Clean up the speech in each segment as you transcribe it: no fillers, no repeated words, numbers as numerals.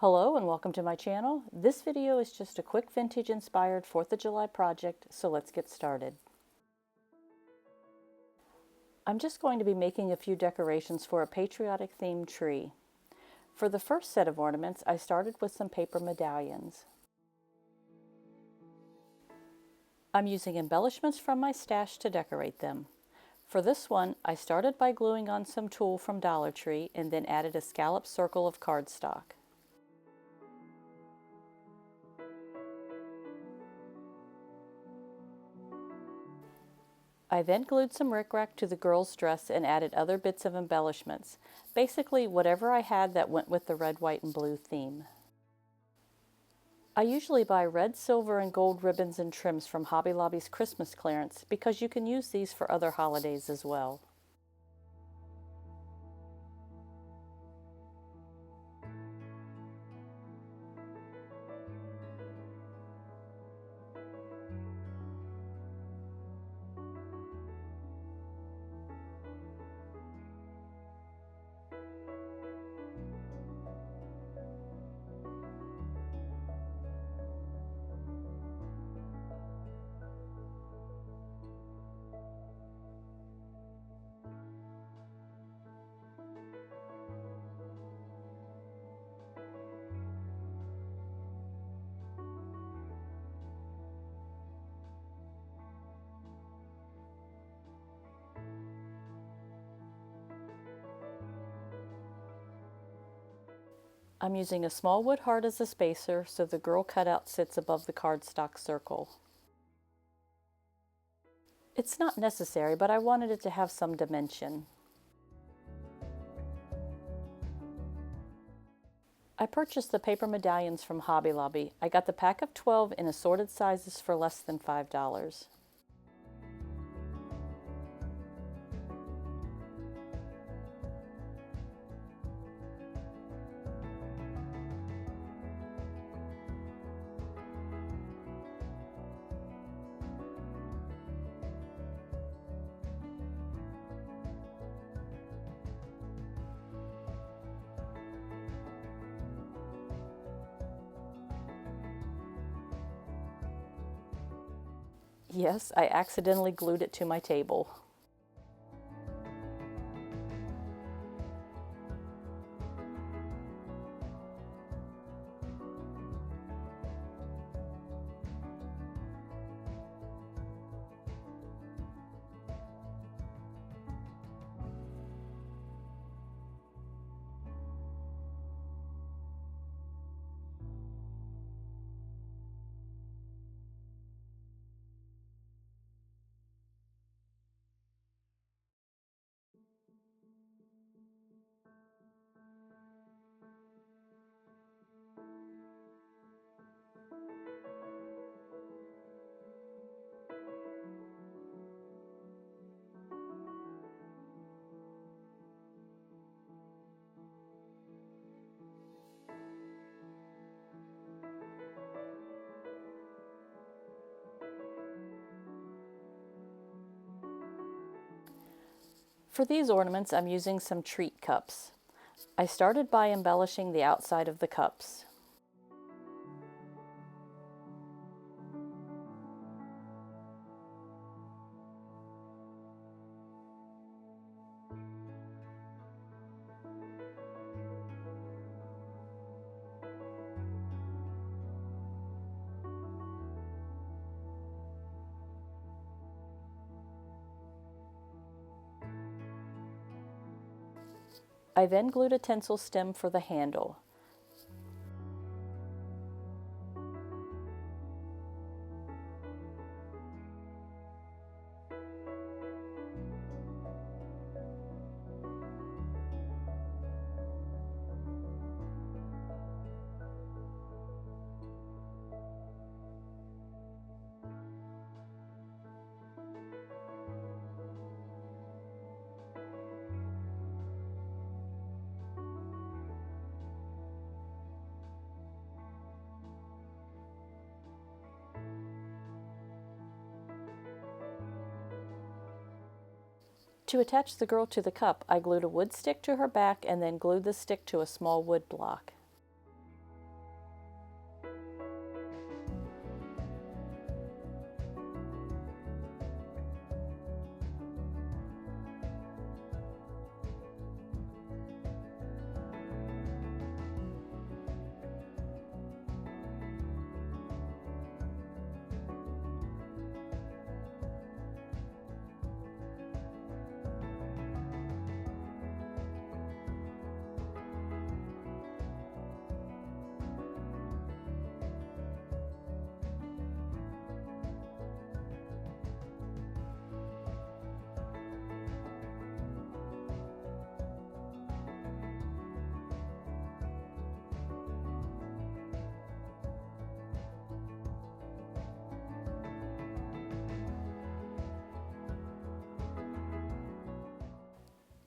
Hello and welcome to my channel. This video is just a quick vintage inspired 4th of July project, so let's get started. I'm just going to be making a few decorations for a patriotic themed tree. For the first set of ornaments, I started with some paper medallions. I'm using embellishments from my stash to decorate them. For this one, I started by gluing on some tulle from Dollar Tree and then added a scalloped circle of cardstock. I then glued some rickrack to the girl's dress and added other bits of embellishments, basically whatever I had that went with the red, white, and blue theme. I usually buy red, silver, and gold ribbons and trims from Hobby Lobby's Christmas clearance because you can use these for other holidays as well. I'm using a small wood heart as a spacer so the girl cutout sits above the cardstock circle. It's not necessary, but I wanted it to have some dimension. I purchased the paper medallions from Hobby Lobby. I got the pack of 12 in assorted sizes for less than $5. Yes, I accidentally glued it to my table. For these ornaments, I'm using some treat cups. I started by embellishing the outside of the cups. I then glued a tinsel stem for the handle. To attach the girl to the cup, I glued a wood stick to her back and then glued the stick to a small wood block.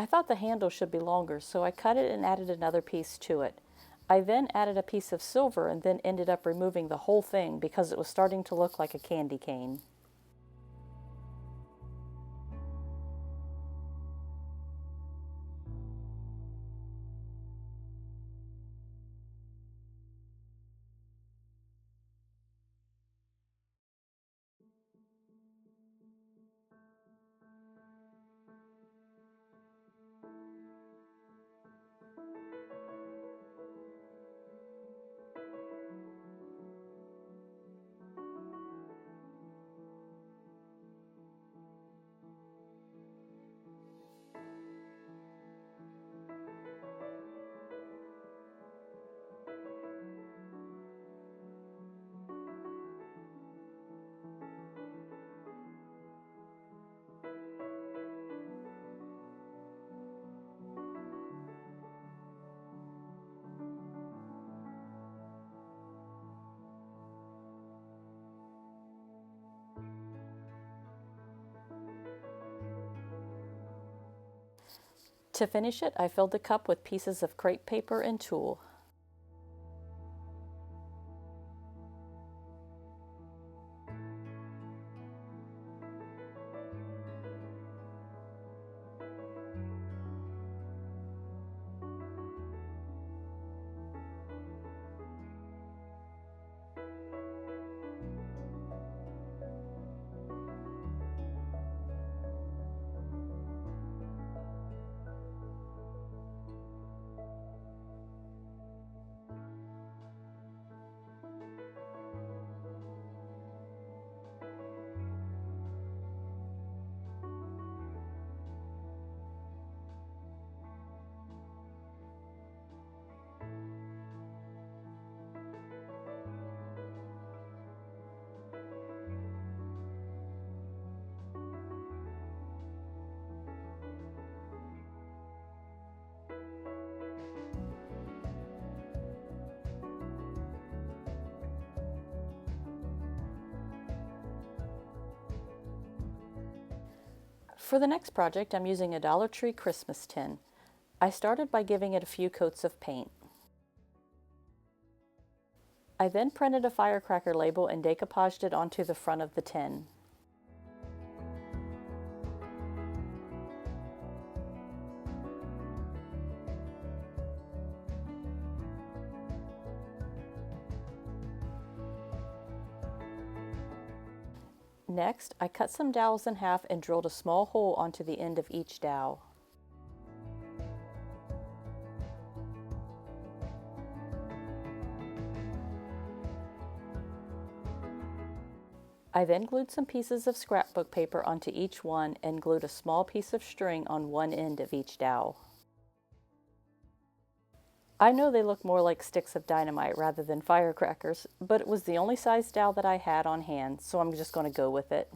I thought the handle should be longer, so I cut it and added another piece to it. I then added a piece of silver and then ended up removing the whole thing because it was starting to look like a candy cane. To finish it, I filled the cup with pieces of crepe paper and tulle. For the next project, I'm using a Dollar Tree Christmas tin. I started by giving it a few coats of paint. I then printed a Firecracker label and decoupaged it onto the front of the tin. Next, I cut some dowels in half and drilled a small hole onto the end of each dowel. I then glued some pieces of scrapbook paper onto each one and glued a small piece of string on one end of each dowel. I know they look more like sticks of dynamite rather than firecrackers, but it was the only size dowel that I had on hand, so I'm just going to go with it.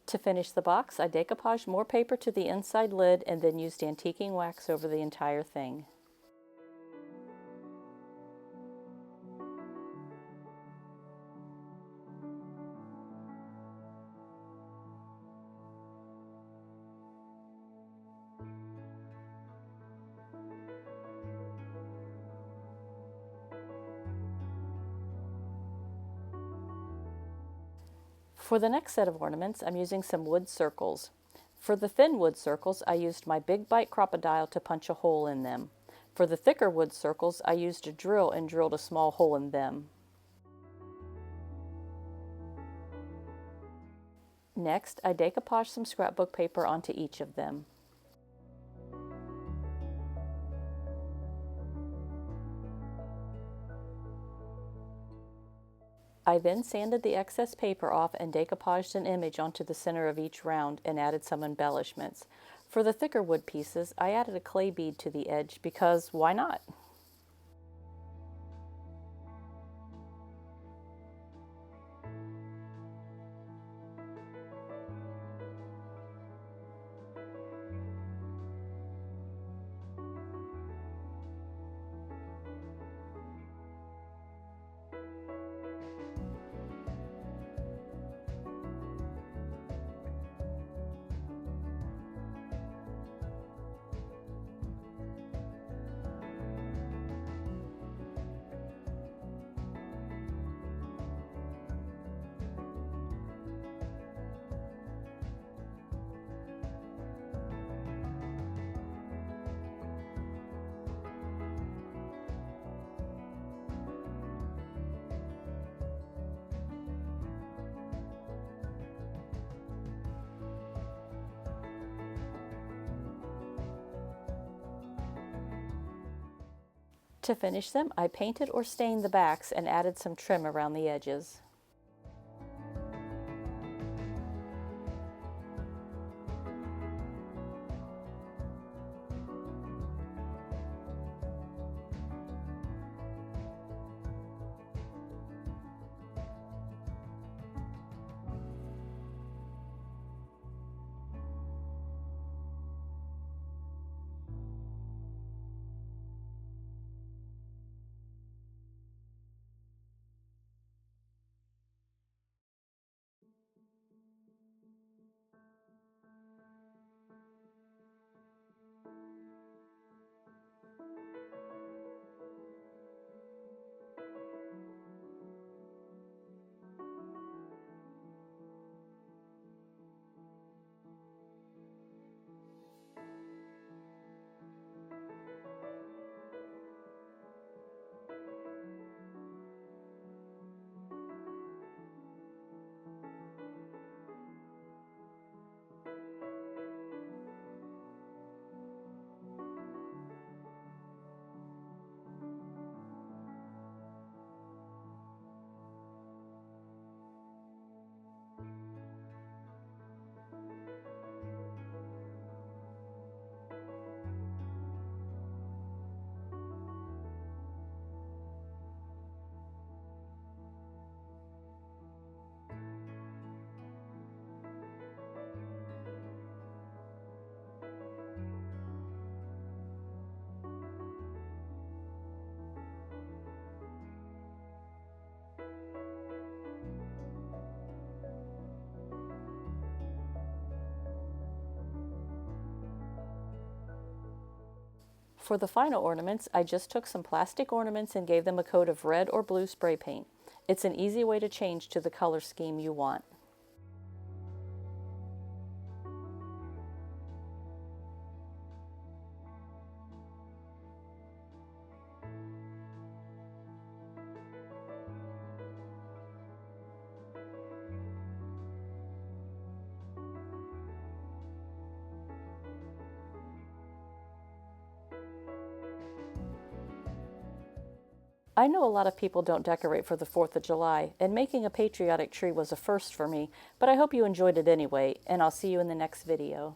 To finish the box, I decoupaged more paper to the inside lid and then used antiquing wax over the entire thing. For the next set of ornaments, I'm using some wood circles. For the thin wood circles, I used my Big Bite Crocodile to punch a hole in them. For the thicker wood circles, I used a drill and drilled a small hole in them. Next, I decoupaged some scrapbook paper onto each of them. I then sanded the excess paper off and decoupaged an image onto the center of each round and added some embellishments. For the thicker wood pieces, I added a clay bead to the edge because why not? To finish them, I painted or stained the backs and added some trim around the edges. For the final ornaments, I just took some plastic ornaments and gave them a coat of red or blue spray paint. It's an easy way to change to the color scheme you want. I know a lot of people don't decorate for the 4th of July, and making a patriotic tree was a first for me, but I hope you enjoyed it anyway, and I'll see you in the next video.